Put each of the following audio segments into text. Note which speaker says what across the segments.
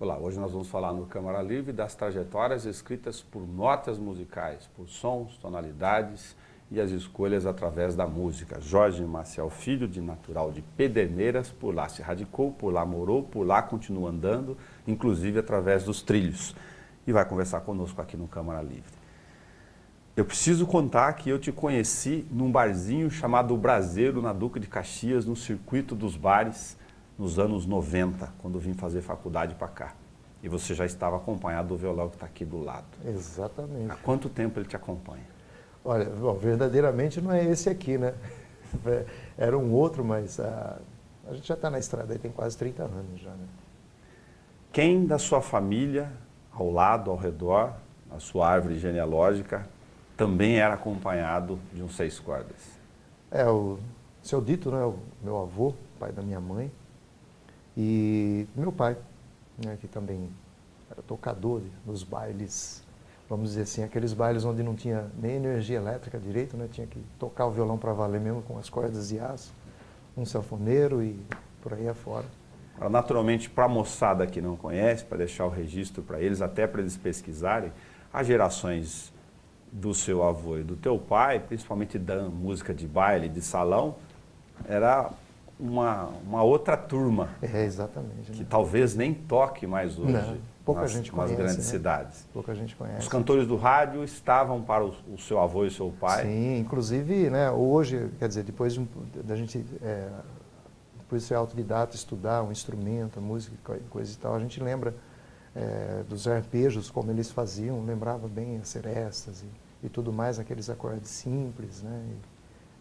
Speaker 1: Olá, hoje nós vamos falar no Câmara Livre das trajetórias escritas por notas musicais, por sons, tonalidades e as escolhas através da música. Jorge Maciel Filho, de natural de Pederneiras, por lá se radicou, por lá morou, por lá continua andando, inclusive através dos trilhos. E vai conversar conosco aqui no Câmara Livre. Eu preciso contar que eu te conheci num barzinho chamado Braseiro, na Duque de Caxias, no circuito dos bares, nos anos 90, quando vim fazer faculdade para cá. E você já estava acompanhado do violão que está aqui do lado.
Speaker 2: Exatamente.
Speaker 1: Há quanto tempo ele te acompanha?
Speaker 2: Olha, bom, verdadeiramente não é esse aqui, né? Era um outro, mas a gente já está na estrada aí tem quase 30 anos já, né?
Speaker 1: Quem da sua família, ao lado, ao redor, a sua árvore genealógica, também era acompanhado de um 6 cordas?
Speaker 2: É o seu Dito, né? O meu avô, pai da minha mãe. E meu pai, né, que também era tocador nos bailes, vamos dizer assim, aqueles bailes onde não tinha nem energia elétrica direito, né, tinha que tocar o violão para valer mesmo com as cordas de aço, um sanfoneiro e por aí afora.
Speaker 1: Naturalmente, para a moçada que não conhece, para deixar o registro para eles, até para eles pesquisarem, as gerações do seu avô e do teu pai, principalmente da música de baile, de salão, era uma outra turma.
Speaker 2: É, exatamente.
Speaker 1: Que
Speaker 2: né?
Speaker 1: talvez nem toque mais hoje.
Speaker 2: Não, pouca gente
Speaker 1: nas
Speaker 2: conhece,
Speaker 1: grandes
Speaker 2: né?
Speaker 1: cidades.
Speaker 2: Pouca gente conhece.
Speaker 1: Os cantores do rádio estavam para o seu avô e o seu pai.
Speaker 2: Sim, inclusive, né, hoje, quer dizer, depois da gente, depois de ser autodidata, estudar um instrumento, a música, coisa e tal, a gente lembra dos arpejos, como eles faziam, lembrava bem as serestas e tudo mais, aqueles acordes simples, né?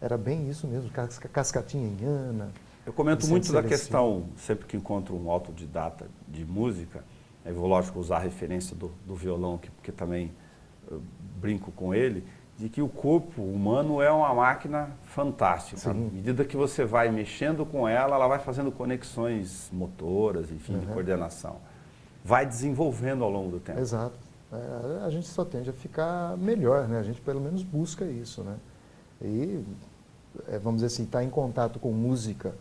Speaker 2: Era bem isso mesmo, cascatinha em ana.
Speaker 1: Eu comento muito da questão, sempre que encontro um autodidata de música, eu vou, lógico, usar a referência do violão, porque também brinco com ele, de que o corpo humano é uma máquina fantástica. Sim. À medida que você vai mexendo com ela, ela vai fazendo conexões motoras, enfim, de coordenação. Vai desenvolvendo ao longo do tempo.
Speaker 2: Exato. A gente só tende a ficar melhor, né? A gente pelo menos busca isso, né? E, vamos dizer assim, estar em contato com música,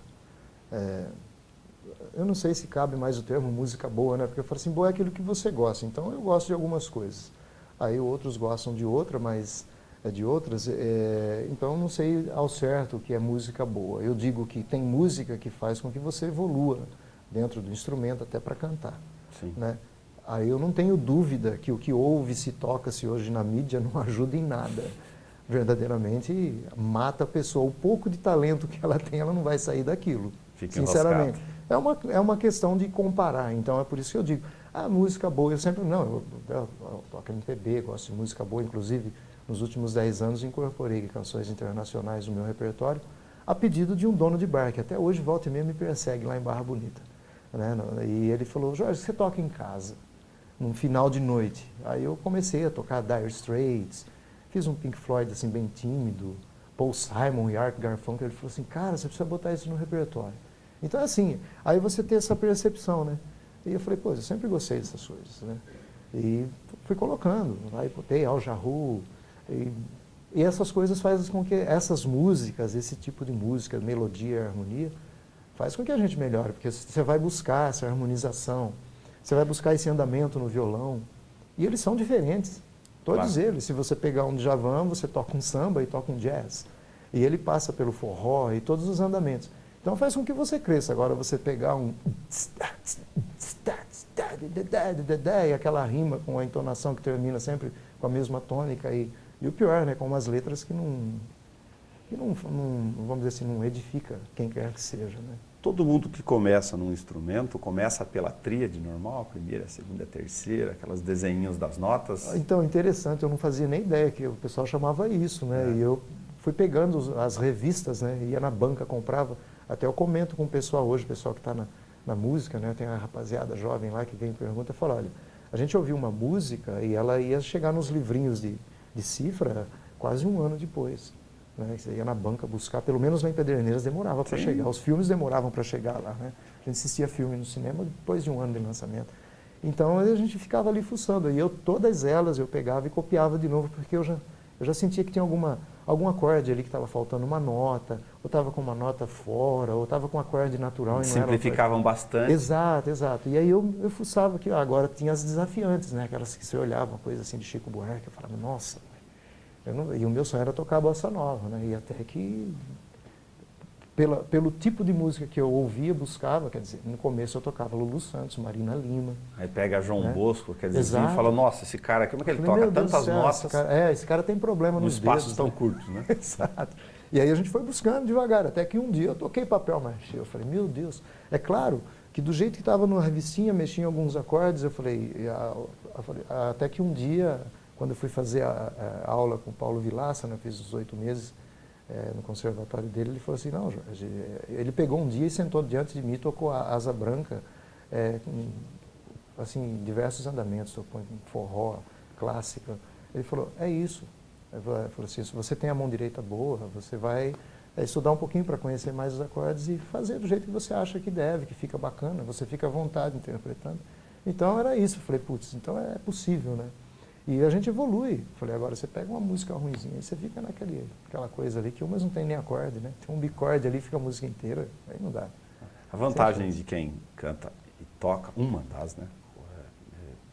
Speaker 2: eu não sei se cabe mais o termo música boa, né? Porque eu falo assim, boa é aquilo que você gosta. Então eu gosto de algumas coisas. Aí outros gostam de outra, mas de outras. Então eu não sei ao certo o que é música boa. Eu digo que tem música que faz com que você evolua dentro do instrumento até para cantar.
Speaker 1: Sim.
Speaker 2: Né? Aí eu não tenho dúvida que o que ouve-se, toca-se hoje na mídia não ajuda em nada. Verdadeiramente mata a pessoa. O pouco de talento que ela tem, ela não vai sair daquilo.
Speaker 1: Fica
Speaker 2: sinceramente. É uma questão de comparar. Então é por isso que eu digo, a música boa, eu sempre, não, eu toco MPB, gosto de música boa, inclusive nos últimos 10 anos incorporei canções internacionais no meu repertório, a pedido de um dono de bar, que até hoje volta e meia me persegue lá em Barra Bonita. Né? E ele falou, Jorge, você toca em casa, num final de noite. Aí eu comecei a tocar Dire Straits, fiz um Pink Floyd assim bem tímido, Paul Simon e Art Garfunkel. Ele falou assim, cara, você precisa botar isso no repertório. Então assim, aí você tem essa percepção, né? E eu falei, pô, eu sempre gostei dessas coisas, né? E fui colocando, aí botei Al Jarreau, e essas coisas fazem com que essas músicas, esse tipo de música, melodia e harmonia, faz com que a gente melhore, porque você vai buscar essa harmonização, você vai buscar esse andamento no violão, e eles são diferentes. Todos eles. Se você pegar um Djavan, você toca um samba e toca um jazz. E ele passa pelo forró e todos os andamentos. Então faz com que você cresça. Agora você pegar um... e aquela rima com a entonação que termina sempre com a mesma tônica. E o pior, né? Com umas letras que não, vamos dizer assim, não edifica quem quer que seja, né?
Speaker 1: Todo mundo que começa num instrumento, começa pela tríade normal, a primeira, a segunda, a terceira, aquelas desenhinhos das notas.
Speaker 2: Então, interessante, eu não fazia nem ideia que o pessoal chamava isso, né? E eu fui pegando as revistas, né? Ia na banca, comprava. Até eu comento com o pessoal hoje, o pessoal que está na música, né? Tem a rapaziada jovem lá que vem e pergunta, fala, olha, a gente ouviu uma música e ela ia chegar nos livrinhos de cifra quase um ano depois. Né? Você ia na banca buscar, pelo menos lá em Pederneiras demorava para chegar, os filmes demoravam para chegar lá, né? A gente assistia filme no cinema depois de um ano de lançamento. Então a gente ficava ali fuçando, e todas elas eu pegava e copiava de novo, porque eu já sentia que tinha algum acorde ali que estava faltando uma nota, ou estava com uma nota fora, ou estava com um acorde natural e não era.
Speaker 1: Simplificavam bastante.
Speaker 2: Exato, exato. E aí eu fuçava que agora tinha as desafiantes, né? Aquelas que você olhava, uma coisa assim de Chico Buarque, eu falava, nossa, e o meu sonho era tocar bossa nova, né? E até que, pelo tipo de música que eu ouvia, buscava, quer dizer, no começo eu tocava Lulu Santos, Marina Lima.
Speaker 1: Aí pega João
Speaker 2: né?
Speaker 1: Bosco, quer dizer,
Speaker 2: Exato.
Speaker 1: e fala, nossa, esse cara, como é que ele
Speaker 2: Falei,
Speaker 1: toca tantas notas
Speaker 2: esse cara tem problema
Speaker 1: nos
Speaker 2: nos
Speaker 1: espaços
Speaker 2: dedos,
Speaker 1: tão
Speaker 2: né?
Speaker 1: curtos, né?
Speaker 2: Exato. E aí a gente foi buscando devagar, até que um dia eu toquei papel machê. Eu falei, meu Deus, é claro que do jeito que estava numa revistinha, mexia em alguns acordes, eu falei, até que um dia, quando eu fui fazer a aula com o Paulo Vilaça, né, eu fiz os 8 meses no conservatório dele, ele falou assim, não, Jorge, ele pegou um dia e sentou diante de mim, tocou a Asa Branca, com, assim, diversos andamentos, tocou forró, clássica. Ele falou, é isso. Ele falou assim, se você tem a mão direita boa, você vai estudar um pouquinho para conhecer mais os acordes e fazer do jeito que você acha que deve, que fica bacana, você fica à vontade interpretando. Então era isso, eu falei, putz, então é possível, né? E a gente evolui. Falei, agora você pega uma música ruimzinha e você fica naquela coisa ali que umas não tem nem acorde, né? Tem um bicorde ali, fica a música inteira, aí não dá.
Speaker 1: A vantagem de quem canta e toca, uma das, né?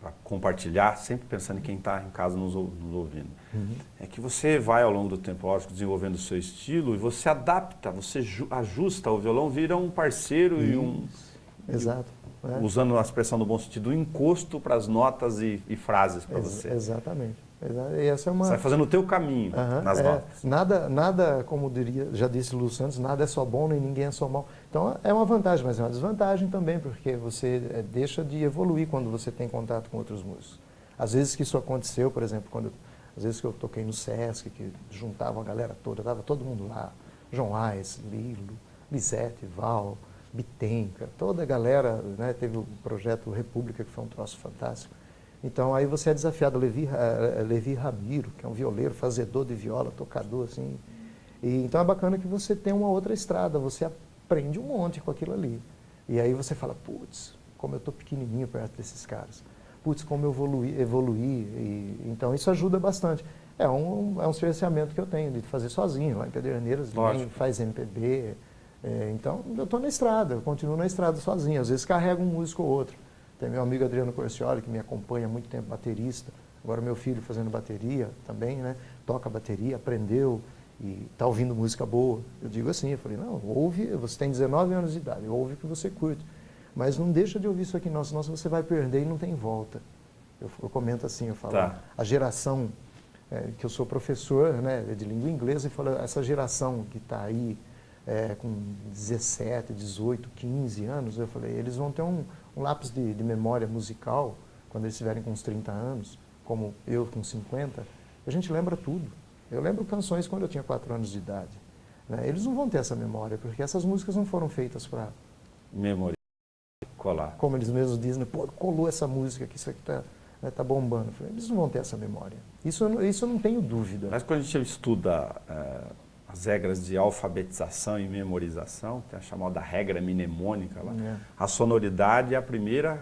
Speaker 1: Para compartilhar, sempre pensando em quem está em casa nos ouvindo, é que você vai ao longo do tempo, lógico, desenvolvendo o seu estilo e você adapta, você ajusta, o violão vira um parceiro e um...
Speaker 2: Exato.
Speaker 1: Usando a expressão no bom sentido, um encosto para as notas e frases para você.
Speaker 2: Exatamente. E essa é uma...
Speaker 1: Você vai fazendo o teu caminho nas notas.
Speaker 2: Nada, como já disse Lulu Santos, nada é só bom nem ninguém é só mal. Então é uma vantagem, mas é uma desvantagem também, porque você deixa de evoluir quando você tem contato com outros músicos. Às vezes que isso aconteceu, por exemplo, às vezes que eu toquei no Sesc, que juntavam a galera toda, estava todo mundo lá, João Aires, Lilo, Lisete, Val, Bitenca, toda a galera, né, teve o projeto República, que foi um troço fantástico. Então aí você é desafiado, Levi Ramiro, que é um violeiro, fazedor de viola, tocador, assim. Então é bacana que você tem uma outra estrada, você aprende um monte com aquilo ali. E aí você fala, putz, como eu estou pequenininho perto desses caras. Putz, como eu evoluí. Então isso ajuda bastante. É um cerceamento que eu tenho de fazer sozinho, lá em Pederneiras, ninguém faz MPB. Então eu estou na estrada, eu continuo na estrada sozinho. Às vezes carrego um músico ou outro. Tem meu amigo Adriano Corcioli, que me acompanha há muito tempo, baterista. Agora meu filho fazendo bateria também, né? Toca bateria, aprendeu e está ouvindo música boa. Eu digo assim, eu falei, não, ouve, você tem 19 anos de idade, ouve o que você curte. Mas não deixa de ouvir isso aqui, não, senão você vai perder e não tem volta. Eu comento assim, eu falo, a geração, que eu sou professor, né, de língua inglesa, e falo, essa geração que está aí com 17, 18, 15 anos, eu falei, eles vão ter um lápis de memória musical, quando eles estiverem com uns 30 anos, como eu com 50, a gente lembra tudo. Eu lembro canções quando eu tinha 4 anos de idade. Né? Eles não vão ter essa memória, porque essas músicas não foram feitas para...
Speaker 1: Memória, colar.
Speaker 2: Como eles mesmos dizem, pô, colou essa música aqui, isso aqui tá bombando. Falei, eles não vão ter essa memória. Isso eu não tenho dúvida.
Speaker 1: Mas quando a gente estuda as regras de alfabetização e memorização, tem a chamada regra mnemônica lá, a sonoridade é a primeira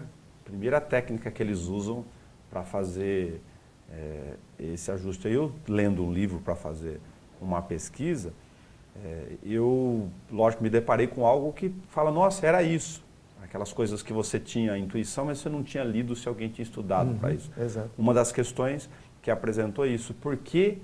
Speaker 1: técnica que eles usam para fazer esse ajuste. Eu, lendo um livro para fazer uma pesquisa, eu, lógico, me deparei com algo que fala, nossa, era isso. Aquelas coisas que você tinha a intuição, mas você não tinha lido se alguém tinha estudado para isso.
Speaker 2: Exato.
Speaker 1: Uma das questões que apresentou isso, porque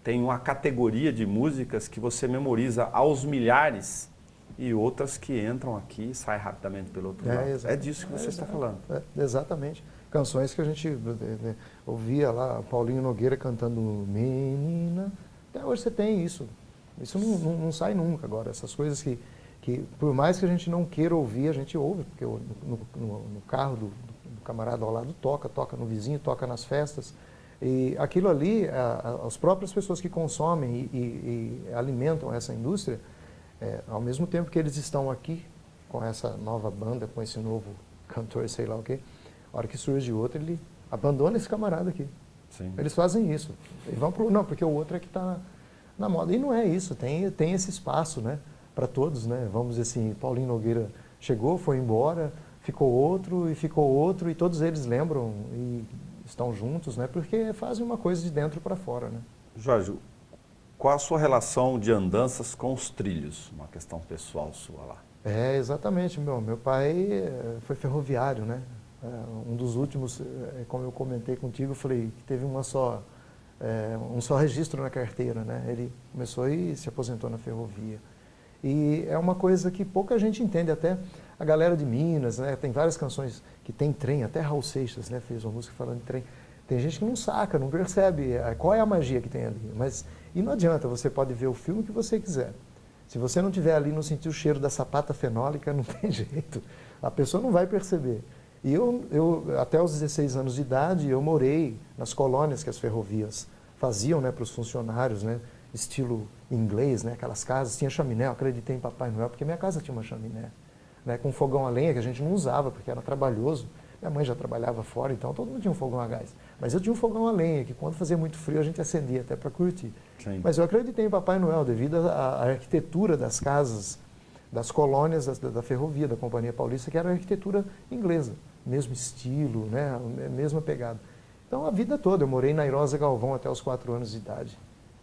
Speaker 1: tem uma categoria de músicas que você memoriza aos milhares e outras que entram aqui e saem rapidamente pelo outro lado. É disso que você está falando.
Speaker 2: Exatamente. Canções que a gente ouvia lá, Paulinho Nogueira cantando Menina. Até hoje você tem isso. Isso não sai nunca agora. Essas coisas que por mais que a gente não queira ouvir, a gente ouve, porque no carro do camarada ao lado toca no vizinho, toca nas festas. E aquilo ali, as próprias pessoas que consomem e alimentam essa indústria, ao mesmo tempo que eles estão aqui com essa nova banda, com esse novo cantor, sei lá o quê, a hora que surge outro, ele abandona esse camarada aqui.
Speaker 1: Sim.
Speaker 2: Eles fazem isso. E vão não, porque o outro é que está na moda. E não é isso, tem esse espaço, né, para todos, né? Vamos dizer assim, Paulinho Nogueira chegou, foi embora, ficou outro, e todos eles lembram e estão juntos, né? Porque fazem uma coisa de dentro para fora, né?
Speaker 1: Jorge, qual a sua relação de andanças com os trilhos? Uma questão pessoal sua lá.
Speaker 2: Exatamente. Meu pai foi ferroviário, né? Um dos últimos, como eu comentei contigo, eu falei que teve um só registro na carteira, né? Ele começou e se aposentou na ferrovia. E é uma coisa que pouca gente entende, até a galera de Minas, né? Tem várias canções que tem trem, até Raul Seixas, né? Fez uma música falando de trem. Tem gente que não saca, não percebe qual é a magia que tem ali. E não adianta, você pode ver o filme que você quiser. Se você não estiver ali, não sentir o cheiro da sapata fenólica, não tem jeito. A pessoa não vai perceber. E eu até os 16 anos de idade, eu morei nas colônias que as ferrovias faziam, né, para os funcionários, né, estilo inglês, né, aquelas casas, tinha chaminé, eu acreditei em Papai Noel, porque minha casa tinha uma chaminé, né, com fogão a lenha, que a gente não usava, porque era trabalhoso. Minha mãe já trabalhava fora, então todo mundo tinha um fogão a gás. Mas eu tinha um fogão a lenha, que quando fazia muito frio a gente acendia até para curtir.
Speaker 1: Sim.
Speaker 2: Mas eu acreditei em Papai Noel, devido à arquitetura das casas, das colônias da ferrovia, da Companhia Paulista, que era a arquitetura inglesa. Mesmo estilo, né, mesma pegada. Então, a vida toda, eu morei na Airosa Galvão até os 4 anos de idade.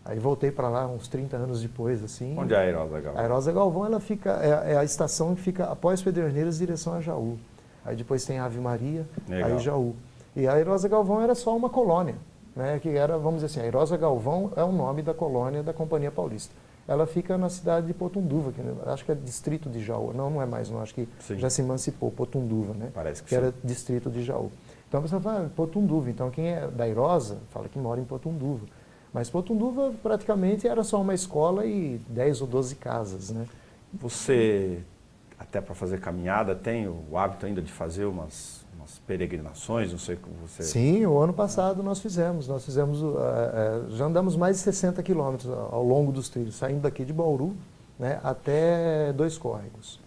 Speaker 2: Aí voltei para lá uns 30 anos depois, assim.
Speaker 1: Onde é a Airosa Galvão?
Speaker 2: A Airosa Galvão, ela fica, é a estação que fica após Pederneiras, direção a Jaú. Aí depois tem a Ave Maria,
Speaker 1: Legal.
Speaker 2: aí Jaú. E a Airosa Galvão era só uma colônia, né, que era, vamos dizer assim, a Airosa Galvão é o nome da colônia da Companhia Paulista. Ela fica na cidade de Potunduva, que acho que é distrito de Jaú. Não é mais, não, acho que
Speaker 1: sim,
Speaker 2: já se emancipou, Potunduva, né?
Speaker 1: Parece que
Speaker 2: sim, era distrito de Jaú. Então a pessoa fala, Potunduva, então quem é da Airosa fala que mora em Potunduva. Mas Potunduva praticamente era só uma escola e 10 ou 12 casas, né?
Speaker 1: Você, até para fazer caminhada, tem o hábito ainda de fazer umas peregrinações, não sei como você...
Speaker 2: Sim, o ano passado nós fizemos, já andamos mais de 60 quilômetros ao longo dos trilhos, saindo daqui de Bauru, né, até Dois Córregos.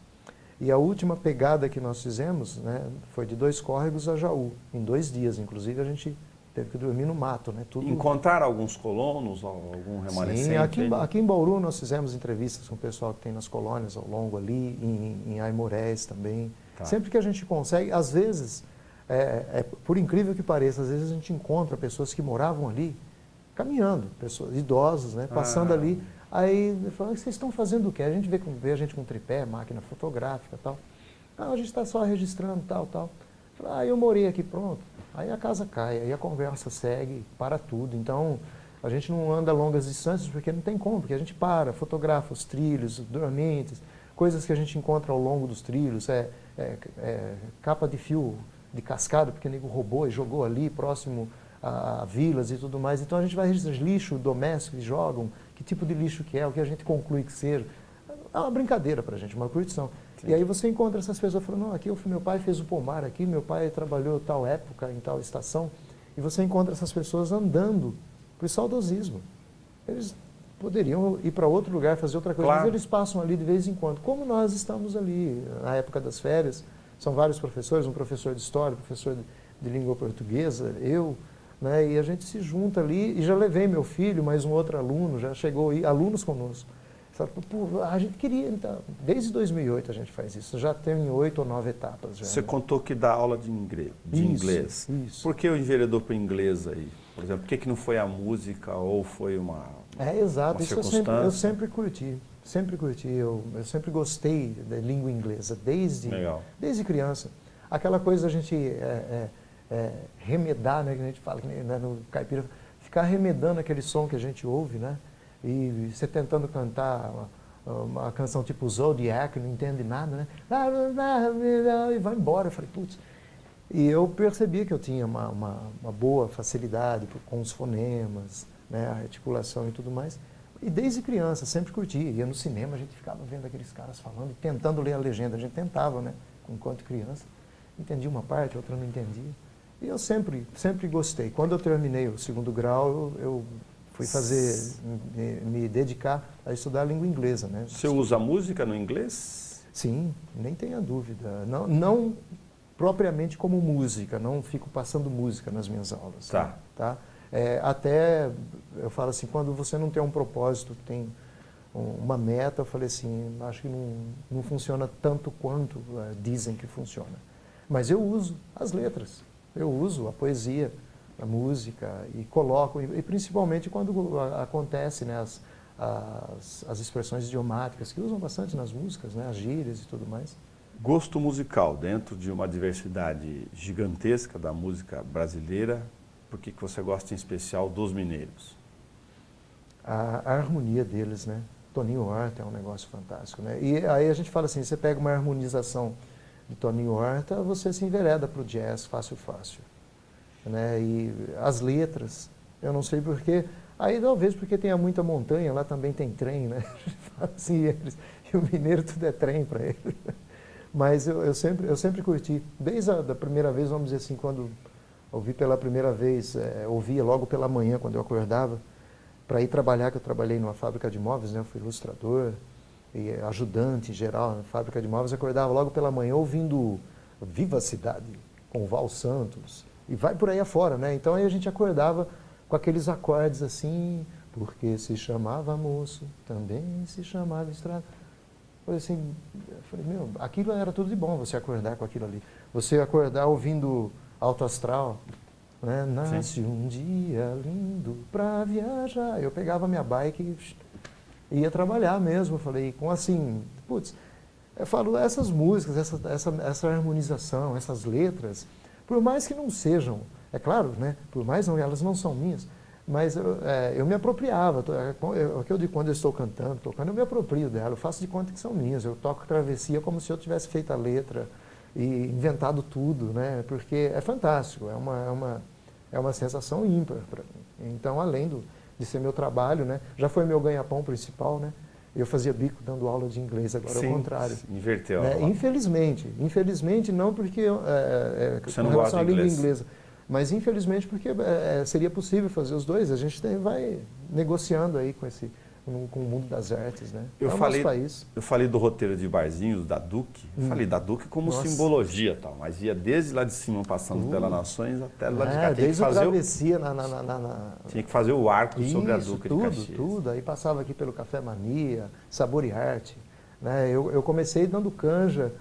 Speaker 2: E a última pegada que nós fizemos, né, foi de Dois Córregos a Jaú, em 2 dias, inclusive a gente teve que dormir no mato, né? Tudo...
Speaker 1: Encontraram alguns colonos, algum remanescente?
Speaker 2: Sim, aqui em Bauru nós fizemos entrevistas com o pessoal que tem nas colônias ao longo ali, em Aimorés também.
Speaker 1: Tá.
Speaker 2: Sempre que a gente consegue, às vezes, por incrível que pareça, às vezes a gente encontra pessoas que moravam ali, caminhando, pessoas idosos, né, passando ali. Aí falam, vocês estão fazendo o quê? A gente vê a gente com tripé, máquina fotográfica e tal. Ah, a gente está só registrando tal. Eu morei aqui, pronto. Aí a casa cai, aí a conversa segue, para tudo. Então, a gente não anda longas distâncias porque não tem como, porque a gente para, fotografa os trilhos, dormentes, coisas que a gente encontra ao longo dos trilhos, capa de fio de cascada, porque o nego roubou e jogou ali, próximo a vilas e tudo mais. Então a gente vai registrar lixo doméstico que jogam, que tipo de lixo que é, o que a gente conclui que seja. É uma brincadeira para a gente, uma curtição. Sim. E aí você encontra essas pessoas falando, não, aqui meu pai fez o pomar aqui, meu pai trabalhou tal época, em tal estação. E você encontra essas pessoas andando para o saudosismo. Eles poderiam ir para outro lugar, fazer outra coisa, claro, mas eles passam ali de vez em quando. Como nós estamos ali, na época das férias, são vários professores, um professor de história, um professor de língua portuguesa, eu, né, e a gente se junta ali, e já levei meu filho, mais um outro aluno, já chegou aí, alunos conosco. A gente queria, então, desde 2008 a gente faz isso, já tem 8 ou 9 etapas. Já,
Speaker 1: você, né, contou que dá aula de inglês.
Speaker 2: Isso.
Speaker 1: Por que o enveredou para o inglês aí? Por exemplo, por que não foi a música ou foi uma
Speaker 2: exato,
Speaker 1: uma
Speaker 2: isso eu sempre curti. Eu sempre gostei da língua inglesa, desde criança. Aquela coisa a gente remedar, né, que a gente fala, né, no caipira, ficar remedando aquele som que a gente ouve, né? E você tentando cantar uma canção tipo Zodiac, não entende nada, né? E vai embora. Eu falei, putz. E eu percebi que eu tinha uma boa facilidade com os fonemas, né, a articulação e tudo mais. E desde criança, sempre curti. Ia no cinema, a gente ficava vendo aqueles caras falando, tentando ler a legenda. A gente tentava, né, enquanto criança. Entendia uma parte, outra não entendia. E eu sempre gostei. Quando eu terminei o 2º grau, eu fui me dedicar a estudar a língua inglesa, né?
Speaker 1: Você usa música no inglês?
Speaker 2: Sim, nem tenha dúvida. Não propriamente como música, não fico passando música nas minhas aulas.
Speaker 1: Tá.
Speaker 2: Tá? Até, eu falo assim, quando você não tem um propósito, tem uma meta, eu falei assim, acho que não funciona tanto quanto dizem que funciona. Mas eu uso as letras, eu uso a poesia, a música e colocam, e principalmente quando acontece, né, as expressões idiomáticas, que usam bastante nas músicas, né, as gírias e tudo mais.
Speaker 1: Gosto musical, dentro de uma diversidade gigantesca da música brasileira, por que você gosta em especial dos mineiros?
Speaker 2: A harmonia deles, né? Toninho Horta é um negócio fantástico, né? E aí a gente fala assim, você pega uma harmonização de Toninho Horta, você se envereda para o jazz fácil, fácil. Né? E as letras, eu não sei porquê, aí talvez porque tenha muita montanha, lá também tem trem, né? Assim, e o mineiro tudo é trem para ele. Mas eu sempre curti, desde a primeira vez, vamos dizer assim, quando ouvi pela primeira vez, ouvia logo pela manhã, quando eu acordava, para ir trabalhar, que eu trabalhei numa fábrica de móveis, né? Eu fui ilustrador e ajudante em geral na fábrica de móveis, eu acordava logo pela manhã ouvindo Viva a Cidade, com o Val Santos, e vai por aí afora, né? Então aí a gente acordava com aqueles acordes assim, porque se chamava moço, também se chamava estrada. Foi assim, eu falei, meu, aquilo era tudo de bom, você acordar com aquilo ali. Você acordar ouvindo Alto Astral, né? Nasce um dia lindo pra viajar. Eu pegava minha bike e ia trabalhar mesmo. Eu falei, com assim, putz, eu falo, essas músicas, essa harmonização, essas letras, por mais que não sejam, é claro, né? Por mais não, elas não são minhas, mas eu me apropriava. O que eu digo, quando eu estou cantando, tocando, eu me aproprio dela, eu faço de conta que são minhas. Eu toco Travessia como se eu tivesse feito a letra e inventado tudo, né? Porque é fantástico, é uma sensação ímpar para mim. Então, além de ser meu trabalho, né? Já foi meu ganha-pão principal, né? Eu fazia bico dando aula de inglês, agora é o contrário.
Speaker 1: Inverteu.
Speaker 2: Né? Infelizmente não porque
Speaker 1: você não gosta de
Speaker 2: língua inglesa, mas infelizmente porque seria possível fazer os dois. A gente vai negociando aí com o mundo das artes, né?
Speaker 1: Eu falei do roteiro de barzinhos da Duque. Falei da Duque como simbologia, tal, mas ia desde lá de cima, passando pelas Nações, até lá de cá.
Speaker 2: Desde a travessia
Speaker 1: tinha que fazer o arco sobre a Duque de Caxias.
Speaker 2: Tudo. Aí passava aqui pelo Café Mania, Sabor e Arte. Né? Eu comecei dando canja,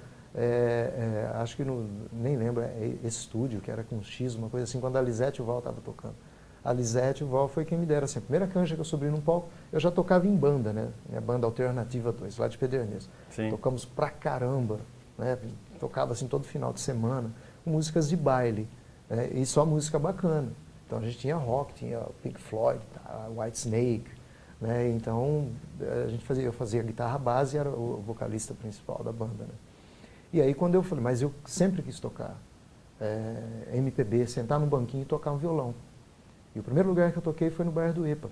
Speaker 2: acho que nem lembro, Estúdio, que era com X, uma coisa assim, quando a Lisete e o Val estavam tocando. A Lisete e o Val foi quem me deram assim, a primeira canja que eu subi num palco, eu já tocava em banda, né? Minha banda Alternativa 2, lá de Pederneiras. Tocamos pra caramba, né? Tocava assim todo final de semana, músicas de baile, né? E só música bacana. Então a gente tinha rock, tinha Pink Floyd, White Snake, né? Então eu fazia guitarra base e era o vocalista principal da banda, né? E aí quando eu falei, mas eu sempre quis tocar MPB, sentar num banquinho e tocar um violão. E o primeiro lugar que eu toquei foi no Bar do EPA.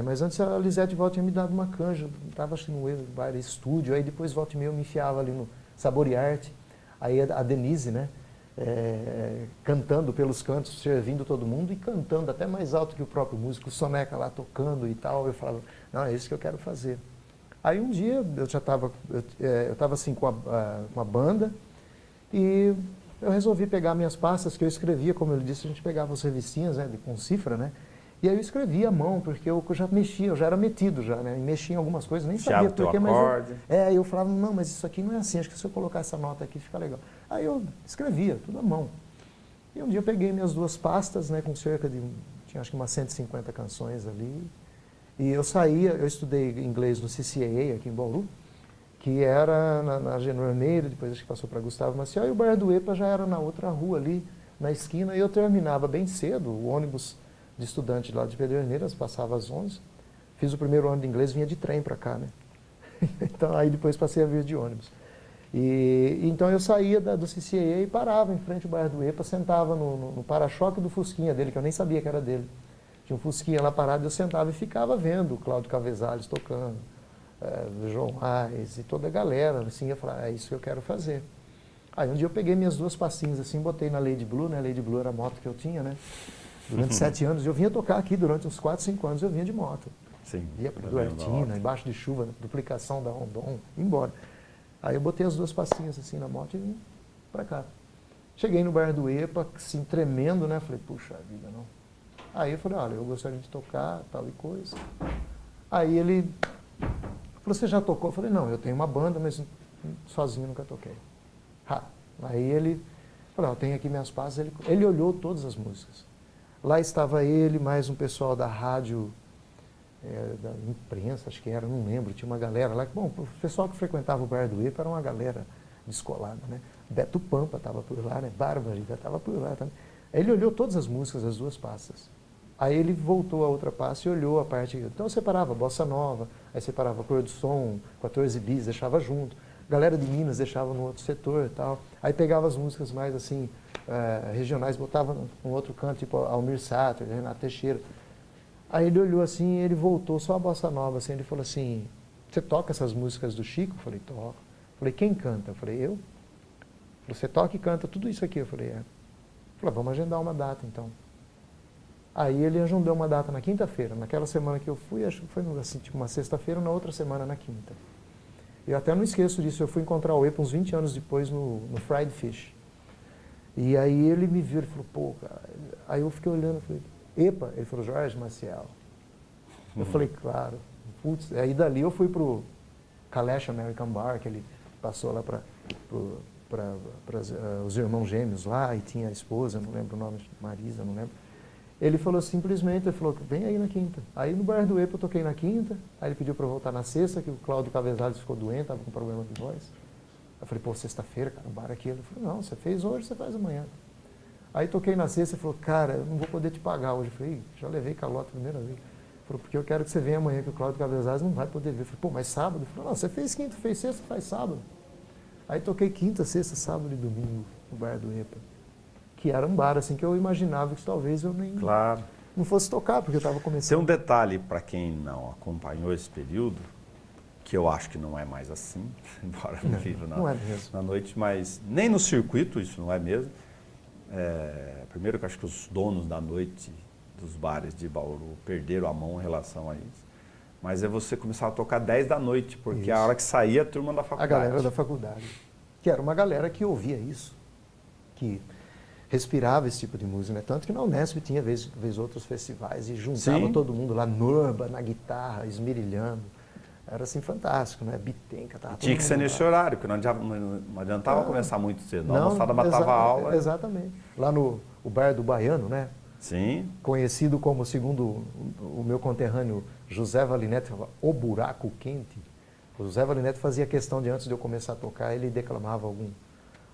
Speaker 2: Mas antes a Lisete Val tinha me dado uma canja, estava acho que no Bar Estúdio, aí depois volta e meia eu me enfiava ali no Sabor e Arte, aí a Denise, né, cantando pelos cantos, servindo todo mundo e cantando até mais alto que o próprio músico, o Soneca lá tocando e tal, eu falava, não, é isso que eu quero fazer. Aí um dia eu já estava, eu estava assim com a banda e eu resolvi pegar minhas pastas que eu escrevia, como ele disse, a gente pegava as revistinhas, né, com cifra, né? E aí eu escrevia à mão, porque eu já mexia, eu já era metido já, né? E mexia em algumas coisas, nem sabia porquê, mas eu falava, não, mas isso aqui não é assim, acho que se eu colocar essa nota aqui fica legal. Aí eu escrevia, tudo à mão. E um dia eu peguei minhas duas pastas, né, com cerca de, tinha acho que umas 150 canções ali, e eu estudei inglês no CCAA aqui em Bauru, que era na Genor Meire, depois acho que passou para Gustavo Maciel, e o Bar do EPA já era na outra rua ali, na esquina, e eu terminava bem cedo, o ônibus de estudante lá de Pederneiras, passava às 11, fiz o primeiro ano de inglês, vinha de trem para cá, né? Então aí depois passei a vir de ônibus. E então eu saía do CCAA e parava em frente ao Bar do EPA, sentava no para-choque do Fusquinha dele, que eu nem sabia que era dele. Tinha um Fusquinha lá parado, eu sentava e ficava vendo o Cláudio Cavezales tocando, João Reis e toda a galera, assim, eu falava, é isso que eu quero fazer. Aí um dia eu peguei minhas duas pastinhas assim, botei na Lady Blue, né? Lady Blue era a moto que eu tinha, né? Durante 7 anos, eu vinha tocar aqui, durante uns 4, 5 anos eu vinha de moto.
Speaker 1: Sim.
Speaker 2: Ia para Duartina, embaixo de chuva, duplicação da Rondon, embora. Aí eu botei as duas pastinhas assim na moto e vim para cá. Cheguei no Bar do EPA, assim, tremendo, né? Falei, puxa vida, não. Aí eu falei, olha, eu gostaria de tocar, tal e coisa. Aí ele falou, você já tocou? Eu falei, não, eu tenho uma banda, mas sozinho nunca toquei. Aí ele falou, eu tenho aqui minhas pastas. Ele olhou todas as músicas. Lá estava ele, mais um pessoal da rádio, da imprensa, acho que era, não lembro, tinha uma galera lá. Bom, o pessoal que frequentava o Bar do EPA era uma galera descolada, né? Beto Pampa estava por lá, né? Bárbara estava por lá também. Aí ele olhou todas as músicas das duas pastas. Aí ele voltou a outra pasta e olhou a parte... Então eu separava Bossa Nova, aí separava Cor do Som, 14 bis, deixava junto. Galera de Minas deixava no outro setor e tal. Aí pegava as músicas mais assim, regionais, botava num outro canto, tipo Almir Sater, Renato Teixeira. Aí ele olhou assim, ele voltou só a Bossa Nova, assim, ele falou assim, você toca essas músicas do Chico? Eu falei, toco. Eu falei, quem canta? Eu falei, eu. Você toca e canta tudo isso aqui? Eu falei, é. Ele falou, vamos agendar uma data então. Aí ele agendou uma data na quinta-feira. Naquela semana que eu fui, acho que foi assim, tipo uma sexta-feira, na outra semana na quinta. Eu até não esqueço disso, eu fui encontrar o EPA uns 20 anos depois no Fried Fish. E aí ele me viu, ele falou, pô, cara. Aí eu fiquei olhando, falei, EPA? Ele falou, Jorge Maciel. Eu falei, claro. Putz, aí dali eu fui pro Kalash American Bar, que ele passou lá para os irmãos gêmeos lá, e tinha a esposa, não lembro o nome, Marisa, não lembro. Ele falou simplesmente, ele falou, vem aí na quinta. Aí no Bar do EPA eu toquei na quinta, aí ele pediu para eu voltar na sexta, que o Cláudio Cavezales ficou doente, estava com problema de voz. Eu falei, pô, sexta-feira, cara, o bar aqui. Ele falou, não, você fez hoje, você faz amanhã. Aí toquei na sexta e falou, cara, eu não vou poder te pagar hoje. Eu falei, já levei calote a primeira vez. Ele falou, porque eu quero que você venha amanhã, que o Cláudio Cavezales não vai poder ver. Eu falei, pô, mas sábado? Ele falou, não, você fez quinta, fez sexta, faz sábado. Aí toquei quinta, sexta, sábado e domingo no Bar do EPA. Que era um bar, assim, que eu imaginava que talvez eu nem não fosse tocar, porque eu estava começando.
Speaker 1: Tem um detalhe para quem não acompanhou esse período, que eu acho que não é mais assim, embora não viva na noite, mas nem no circuito isso não é mesmo. Primeiro que eu acho que os donos da noite dos bares de Bauru perderam a mão em relação a isso. Mas é você começar a tocar 10 da noite, porque é a hora que saía a turma da faculdade.
Speaker 2: A galera da faculdade. Que era uma galera que ouvia isso, que respirava esse tipo de música, né? Tanto que na Unesp tinha, vez outros festivais, e juntava todo mundo lá, Norba, na guitarra, esmerilhando. Era assim fantástico, né? Bitenca, tava
Speaker 1: tinha que ser nesse horário, porque não adiantava começar muito cedo, não, a moçada matava a aula.
Speaker 2: Exatamente. Lá no Bar do Baiano, né?
Speaker 1: Sim.
Speaker 2: Conhecido como, segundo o meu conterrâneo José Valineto, o buraco quente. O José Valineto fazia questão de, antes de eu começar a tocar, ele declamava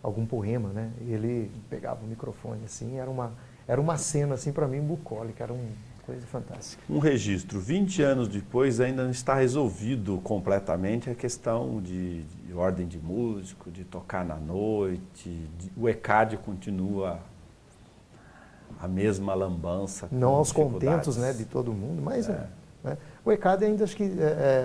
Speaker 2: algum poema, né? E ele pegava o microfone assim, era uma cena assim para mim bucólica, era uma coisa fantástica.
Speaker 1: Um registro, 20 anos depois ainda não está resolvido completamente a questão de ordem de músico, de tocar na noite, o ECAD continua a mesma lambança.
Speaker 2: Não aos contentos, né, de todo mundo, mas né? O ECAD ainda acho que,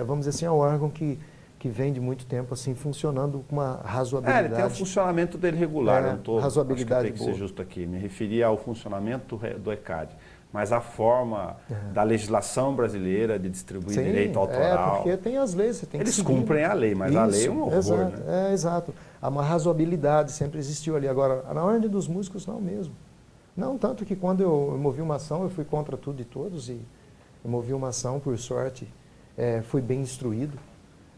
Speaker 2: vamos dizer assim, é um órgão que vem de muito tempo assim, funcionando com uma razoabilidade.
Speaker 1: Ele tem o funcionamento dele regular, não estou,
Speaker 2: razoabilidade
Speaker 1: acho que tem que ser justo aqui, me referia ao funcionamento do ECAD, mas a forma da legislação brasileira de distribuir direito autoral.
Speaker 2: Porque tem as leis, você tem
Speaker 1: eles
Speaker 2: que seguir.
Speaker 1: Cumprem a lei, mas a lei é um horror.
Speaker 2: Exato,
Speaker 1: né?
Speaker 2: Exato. Uma razoabilidade sempre existiu ali. Agora, na ordem dos músicos, não mesmo. Não, tanto que quando eu movi uma ação, eu fui contra tudo e todos, e eu movi uma ação, por sorte, fui bem instruído.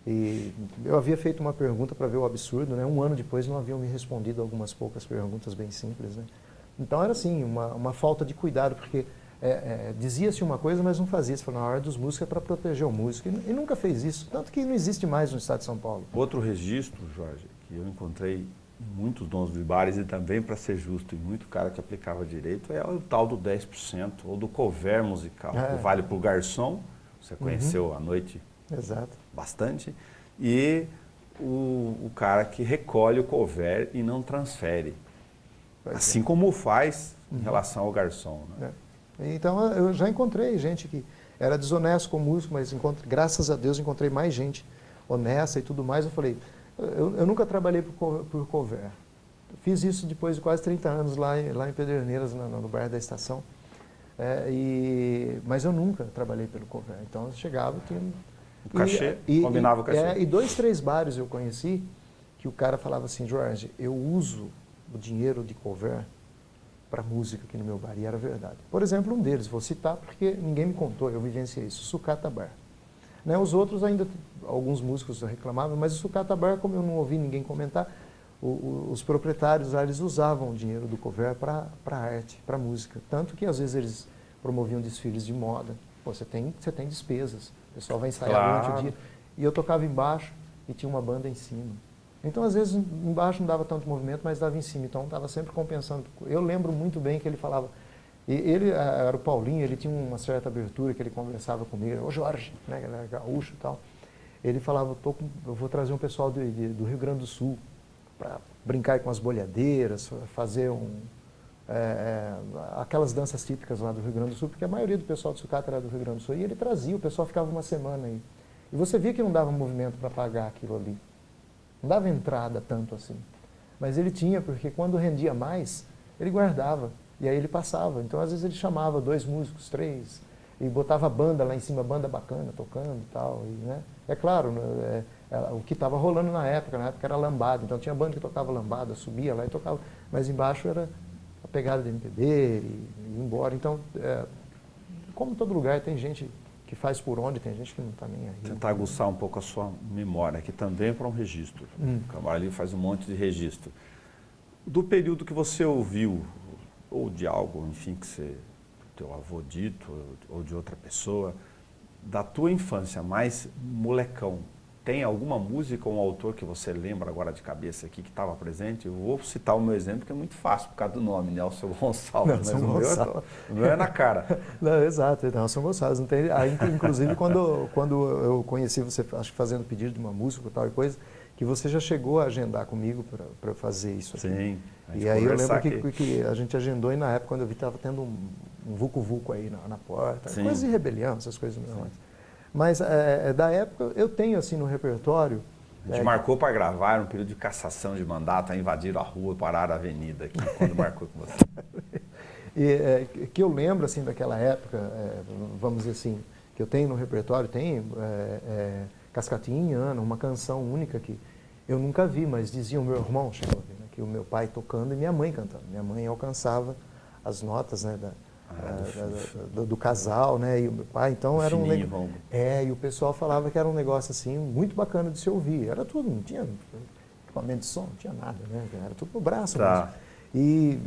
Speaker 2: E eu havia feito uma pergunta para ver o absurdo, né? Um ano depois não haviam me respondido algumas poucas perguntas bem simples, né? Então era assim, uma falta de cuidado, porque dizia-se uma coisa, mas não fazia. Você falou, na hora dos músicos é para proteger o músico. E nunca fez isso, tanto que não existe mais no estado de São Paulo.
Speaker 1: Outro registro, Jorge, que eu encontrei em muitos donos de bares e também, para ser justo, em muito cara que aplicava direito, é o tal do 10%, ou do cover musical, que vale para o garçom, você conheceu à noite.
Speaker 2: Exato.
Speaker 1: Bastante, e o cara que recolhe o cover e não transfere, assim como faz em relação ao garçom. Né?
Speaker 2: Então eu já encontrei gente que era desonesto com músico, mas graças a Deus encontrei mais gente honesta e tudo mais. Eu falei, eu nunca trabalhei por cover. Fiz isso depois de quase 30 anos lá em Pederneiras, no bar da estação, mas eu nunca trabalhei pelo cover. Então eu chegava, tinha...
Speaker 1: O cachê, combinava o cachê.
Speaker 2: E 2, 3 bares eu conheci que o cara falava assim, Jorge, eu uso o dinheiro de cover para música aqui no meu bar, e era verdade. Por exemplo, um deles, vou citar porque ninguém me contou, eu vivenciei isso, Sucata Bar. Né, os outros ainda, alguns músicos reclamavam, mas o Sucata Bar, como eu não ouvi ninguém comentar, os proprietários lá, eles usavam o dinheiro do couvert para arte, para música. Tanto que às vezes eles promoviam desfiles de moda. Pô, você tem despesas, o pessoal vai ensaiar durante o dia. E eu tocava embaixo e tinha uma banda em cima. Então, às vezes, embaixo não dava tanto movimento, mas dava em cima. Então, estava sempre compensando. Eu lembro muito bem que ele falava... Ele era o Paulinho, ele tinha uma certa abertura que ele conversava comigo. Ô Jorge, né, ele era gaúcho e tal. Ele falava, eu vou trazer um pessoal do Rio Grande do Sul para brincar com as bolhadeiras, fazer aquelas danças típicas lá do Rio Grande do Sul, porque a maioria do pessoal do sucata era do Rio Grande do Sul. E ele trazia, o pessoal ficava uma semana aí. E você via que não dava movimento para pagar aquilo ali. Não dava entrada tanto assim. Mas ele tinha, porque quando rendia mais, ele guardava. E aí ele passava. Então, às vezes, ele chamava 2 músicos, 3, e botava a banda lá em cima, banda bacana, tocando e tal. E, né? É claro, o que estava rolando na época era lambada. Então, tinha banda que tocava lambada, subia lá e tocava. Mas embaixo era a pegada de MPB e ia embora. Então, como em todo lugar, tem gente que faz por onde, tem gente que não está nem aí.
Speaker 1: Tentar aguçar um pouco a sua memória, que também é para um registro. O Camargo Livre faz um monte de registro. Do período que você ouviu, ou de algo, enfim, que teu avô dito, ou de outra pessoa, da tua infância, mais molecão, tem alguma música ou um autor que você lembra agora de cabeça aqui que estava presente? Eu vou citar o meu exemplo, que é muito fácil, por causa do nome, Nelson Gonçalves.
Speaker 2: Nelson Gonçalves.
Speaker 1: O meu é na cara.
Speaker 2: Não, exato, Nelson Gonçalves. Não tem, inclusive, quando eu conheci você, acho que fazendo pedido de uma música e tal e coisa, que você já chegou a agendar comigo para fazer isso aqui.
Speaker 1: Sim.
Speaker 2: E aí eu lembro que a gente agendou e na época, quando eu vi, estava tendo um vucu-vucu aí na porta, coisas de rebelião, essas coisas não. Mas da época eu tenho assim no repertório...
Speaker 1: A gente marcou para gravar um período de cassação de mandato, invadiram a rua, pararam a avenida aqui, quando marcou com você.
Speaker 2: Que eu lembro assim daquela época, vamos dizer assim, que eu tenho no repertório, tem Cascatinha Indiana, uma canção única que eu nunca vi, mas dizia o meu irmão, chegou a ver, né, que o meu pai tocando e minha mãe cantando. Minha mãe alcançava as notas, né, do casal, né, e o meu pai, então era um negócio... e o pessoal falava que era um negócio assim muito bacana de se ouvir. Era tudo, não tinha equipamento de som, não tinha nada, né, era tudo no braço mesmo. E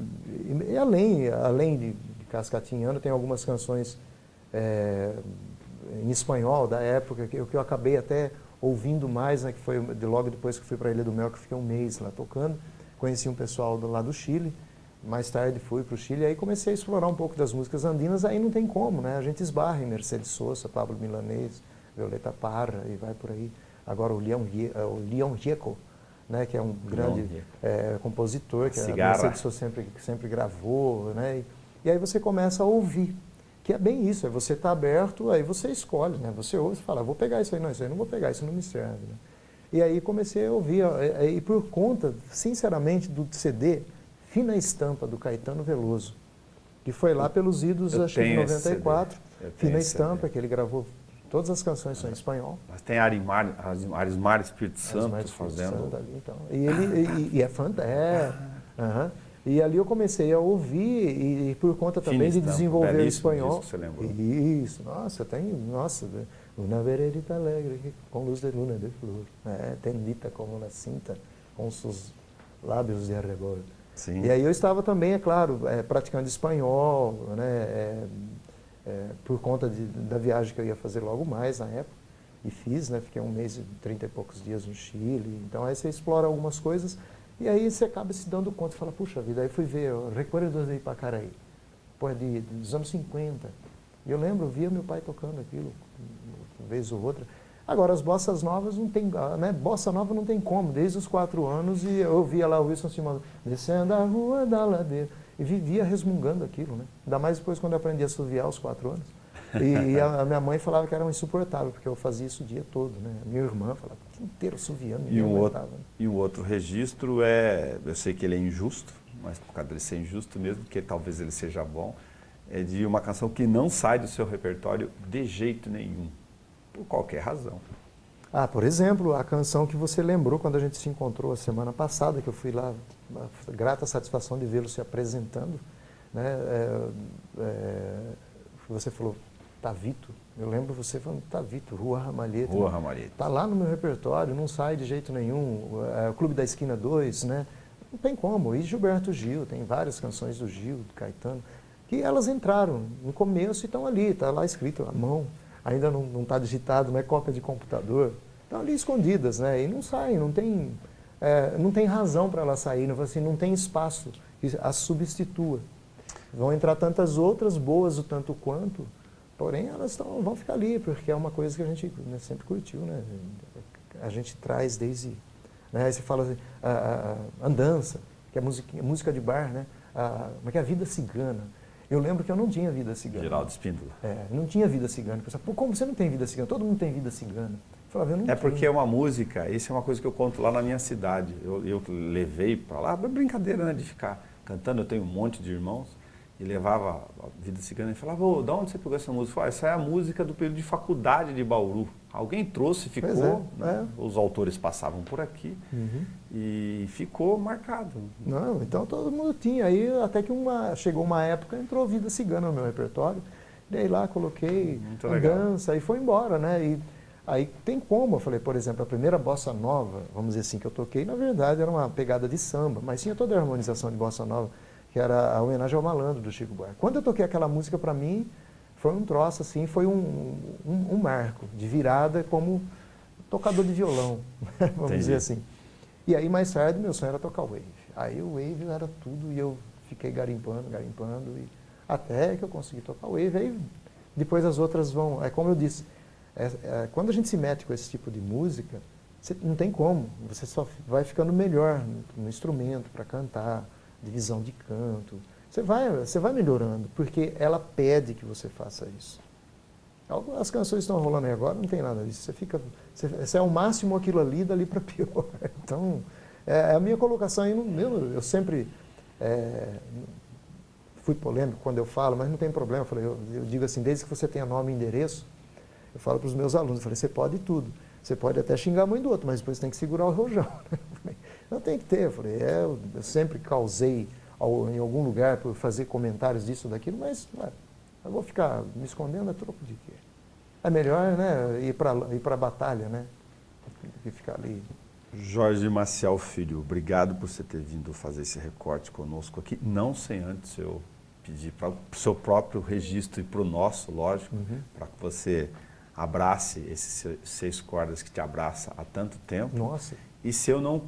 Speaker 2: além de Cascatinha Indiana, tem algumas canções em espanhol da época que eu acabei até ouvindo mais, né, que foi logo depois que fui para a Ilha do Mel, que fiquei um mês lá tocando. Conheci um pessoal lá do Chile, mais tarde fui para o Chile, aí comecei a explorar um pouco das músicas andinas, aí não tem como, né? A gente esbarra em Mercedes Sosa, Pablo Milanês, Violeta Parra e vai por aí. Agora o Leon Gieco, né, que é um grande compositor, que a Mercedes Sosa sempre gravou, né? E aí você começa a ouvir. Que é bem isso, você está aberto, aí você escolhe, né? Você ouve e fala, vou pegar isso aí não vou pegar, isso não me serve. Né? E aí comecei a ouvir, e por conta, sinceramente, do CD Fina Estampa, do Caetano Veloso, que foi lá pelos idos, acho que em 94, Fina Estampa, que ele gravou, todas as canções são em espanhol.
Speaker 1: Mas tem Arismar Espírito Santo fazendo...
Speaker 2: Ali, então. E é fantástico, E ali eu comecei a ouvir e por conta também de desenvolver o espanhol.
Speaker 1: Isso, você lembrou.
Speaker 2: Isso, nossa, uma veredita alegre com luz de luna de flor, tendita como na cinta, com seus lábios de arrebol.
Speaker 1: Sim.
Speaker 2: E aí eu estava também, é claro, praticando espanhol, né, por conta da viagem que eu ia fazer logo mais na época, e fiz, né, fiquei um mês e 30 e poucos dias no Chile, então aí você explora algumas coisas. E aí você acaba se dando conta e fala, puxa vida, aí fui ver o Recuerdos de Ipacaraí, dos anos 50. E eu lembro, eu via meu pai tocando aquilo, uma vez ou outra. Agora, as bossas novas não tem, né? Bossa nova não tem como, desde os 4 anos, e eu via lá o Wilson Simonal, descendo a rua da ladeira, e vivia resmungando aquilo, né? Ainda mais depois quando eu aprendi a assoviar aos 4 anos. E a minha mãe falava que era insuportável, porque eu fazia isso o dia todo, né? A minha irmã falava o dia inteiro assoviando,
Speaker 1: e um outro registro eu sei que ele é injusto, mas por causa dele ser injusto mesmo, porque talvez ele seja bom, é de uma canção que não sai do seu repertório de jeito nenhum, por qualquer razão.
Speaker 2: Por exemplo, a canção que você lembrou quando a gente se encontrou a semana passada, que eu fui lá, grata satisfação de vê-lo se apresentando, né? Você falou, Tavito. Eu lembro você falando Tavito, Rua Ramalheta.
Speaker 1: Rua Ramalheta.
Speaker 2: Está lá no meu repertório, não sai de jeito nenhum. O Clube da Esquina 2, né? Não tem como. E Gilberto Gil, tem várias canções do Gil, do Caetano, que elas entraram no começo e estão ali, está lá escrito à mão. Ainda não está digitado, não é cópia de computador. Estão ali escondidas, né? E não saem, não tem razão para elas saírem, assim, não tem espaço que as substitua. Vão entrar tantas outras, boas o tanto quanto, porém elas vão ficar ali, porque é uma coisa que a gente, né, sempre curtiu, né? A gente traz desde... Né? Aí você fala assim, andança, que é música de bar, né? Como é que é a vida cigana? Eu lembro que eu não tinha vida cigana.
Speaker 1: Geraldo Espíndola.
Speaker 2: Não tinha vida cigana. Eu pensava, pô, como você não tem vida cigana? Todo mundo tem vida cigana. Eu falava, eu não tenho.
Speaker 1: Porque é uma música, isso é uma coisa que eu conto lá na minha cidade. Eu levei para lá, brincadeira, né, de ficar cantando. Eu tenho um monte de irmãos. E levava a vida cigana e falava, ô, da onde você pegou essa música? Eu falava, essa é a música do período de faculdade de Bauru. Alguém trouxe, ficou, né? Os autores passavam por aqui e ficou marcado.
Speaker 2: Não, então todo mundo tinha. Aí até que chegou uma época, entrou vida cigana no meu repertório. Daí lá coloquei dança e foi embora, né? E aí tem como, eu falei, por exemplo, a primeira bossa nova, vamos dizer assim, que eu toquei, na verdade era uma pegada de samba, mas tinha toda a harmonização de bossa nova, que era a homenagem ao Malandro, do Chico Buarque. Quando eu toquei aquela música, para mim, foi um troço, assim, foi um marco de virada como tocador de violão, vamos dizer assim. E aí, mais tarde, meu sonho era tocar Wave. Aí o Wave era tudo e eu fiquei garimpando, e até que eu consegui tocar Wave. Aí, depois as outras vão... É como eu disse, quando a gente se mete com esse tipo de música, não tem como, você só vai ficando melhor no instrumento para cantar, divisão de canto, você vai melhorando, porque ela pede que você faça isso. As canções que estão rolando aí agora, não tem nada disso, você é o máximo aquilo ali, dali para pior. Então, a minha colocação aí, eu sempre fui polêmico quando eu falo, mas não tem problema, eu digo assim, desde que você tenha nome e endereço, eu falo para os meus alunos, você pode tudo, você pode até xingar a mãe do outro, mas depois tem que segurar o rojão. Não tem que ter, eu sempre causei em algum lugar por fazer comentários disso ou daquilo, mas eu vou ficar me escondendo a troco de quê? É melhor, né, ir para a batalha, né, do que ficar ali.
Speaker 1: Jorge Maciel Filho, obrigado por você ter vindo fazer esse recorte conosco aqui, não sem antes eu pedir para o seu próprio registro e para o nosso, lógico, para que você abrace esses 6 cordas que te abraça há tanto tempo.
Speaker 2: Nossa.
Speaker 1: E se eu não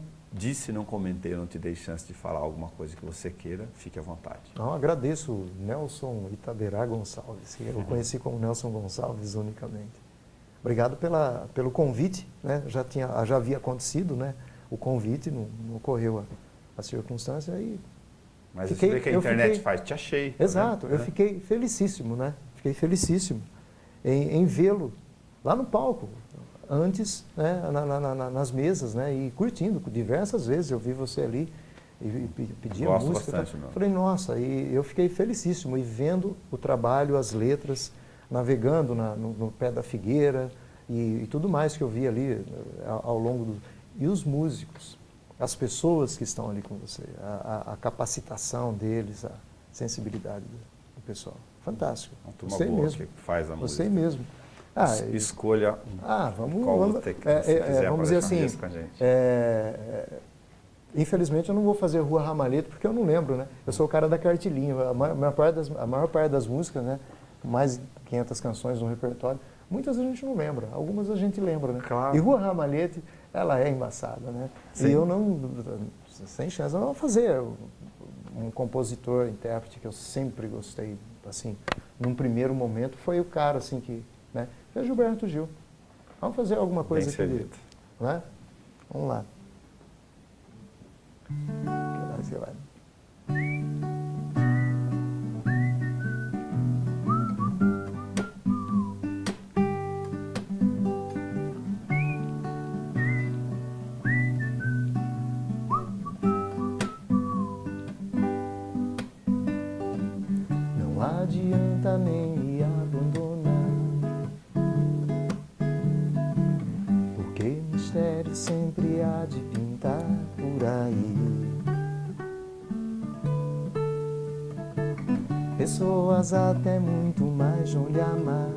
Speaker 1: comentei, eu não te dei chance de falar alguma coisa que você queira, fique à vontade.
Speaker 2: Agradeço o Nelson Itaberá Gonçalves, que eu conheci como Nelson Gonçalves unicamente. Obrigado pelo convite, né? Já havia acontecido, né? O convite, não ocorreu a circunstância e...
Speaker 1: Mas você vê que a internet faz, te achei.
Speaker 2: Exato, eu fiquei felicíssimo, né? Fiquei felicíssimo em vê-lo lá no palco, antes, né, nas mesas, né, e curtindo. Diversas vezes eu vi você ali e pedia música.
Speaker 1: Bastante,
Speaker 2: falei, nossa, e eu fiquei felicíssimo. E vendo o trabalho, as letras, navegando no pé da figueira e tudo mais que eu vi ali ao longo do... E os músicos, as pessoas que estão ali com você, a capacitação deles, a sensibilidade do pessoal. Fantástico.
Speaker 1: Gostei mesmo. Que faz a música.
Speaker 2: Gostei mesmo.
Speaker 1: Escolha
Speaker 2: vamos dizer assim, infelizmente eu não vou fazer Rua Ramalheta porque eu não lembro, né? Eu sou o cara da cartilinha, a maior parte das músicas, né? Mais de 500 canções no repertório, muitas a gente não lembra, algumas a gente lembra, né?
Speaker 1: Claro.
Speaker 2: E Rua Ramalheta, ela é embaçada, né? Sim. E eu não, sem chance, eu não vou fazer um compositor, intérprete que eu sempre gostei, assim, num primeiro momento, foi o cara, assim, que... Né? É Gilberto Gil. Vamos fazer alguma coisa aqui. Né? Vamos lá. Que você vai. Não adianta nem me abandonar. Mistério sempre há de pintar por aí. Pessoas até muito mais vão lhe amar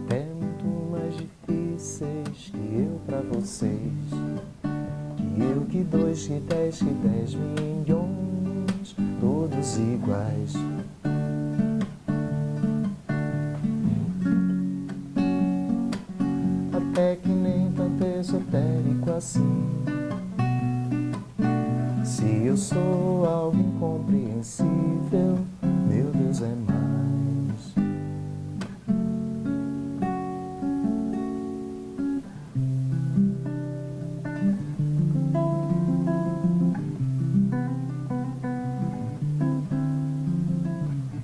Speaker 2: até muito mais difíceis que eu pra vocês. Que eu, que dois, que 10 milhões, todos iguais. Até que nem tanto esotérico assim. Se eu sou algo incompreensível, meu Deus é mais.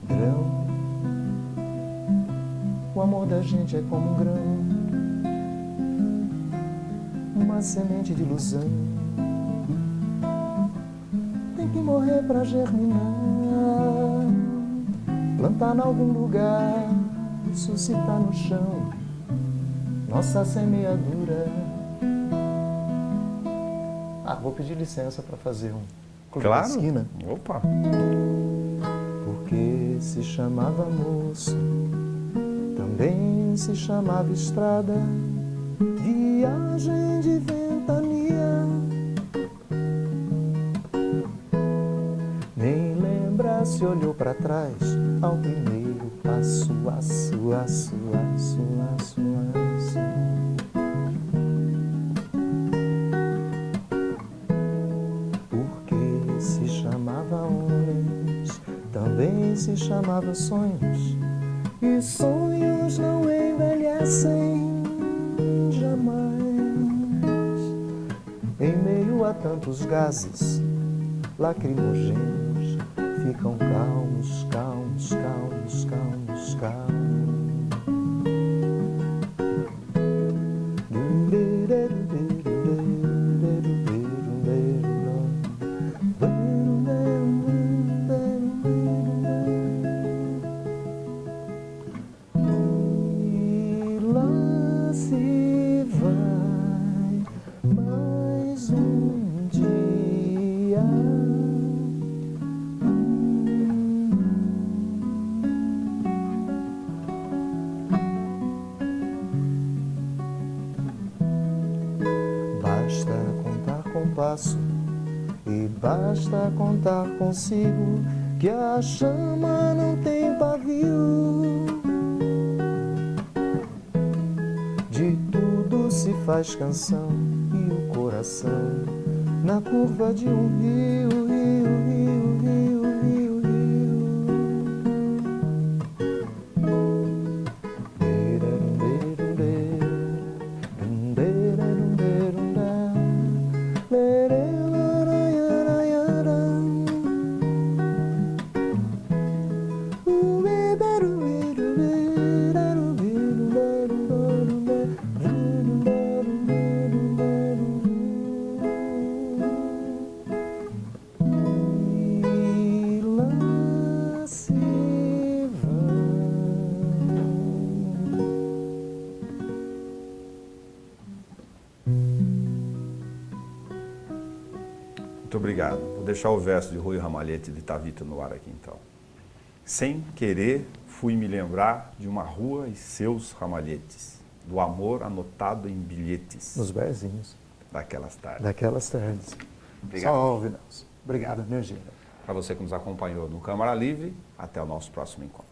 Speaker 2: Grão, o amor da gente é como um grão, uma semente de ilusão. Tem que morrer pra germinar, plantar em algum lugar, suscitar no chão nossa semeadura. Vou pedir licença para fazer um clube
Speaker 1: Claro.
Speaker 2: da esquina.
Speaker 1: Opa!
Speaker 2: Porque se chamava moço, também se chamava estrada, viagem de ventania. Nem lembra se olhou para trás ao primeiro passo, aço, aço, aço, aço, aço. Porque se chamava homens, também se chamava sonhos, e sonhos não envelhecem jamais. Em meio a tantos gases lacrimogêneos, ficam calmos, calmos, calmos, calmos, calmos. E lá se vai mais um dia. Basta contar com passo e basta contar consigo que a chama não tem pavio. De tudo se faz canção e o coração na curva de um rio, rio, rio, rio, rio, rio. E lá se vai.
Speaker 1: Muito obrigado. Vou deixar o verso de Rui Ramalhete de Tavita no ar aqui então. Sem querer, fui me lembrar de uma rua e seus ramalhetes, do amor anotado em bilhetes,
Speaker 2: Nos barzinhos
Speaker 1: daquelas tardes.
Speaker 2: daquelas tardes.
Speaker 1: Obrigado.
Speaker 2: Salve, Nelson. Obrigado, energia.
Speaker 1: Para você que nos acompanhou no Câmara Livre, até o nosso próximo encontro.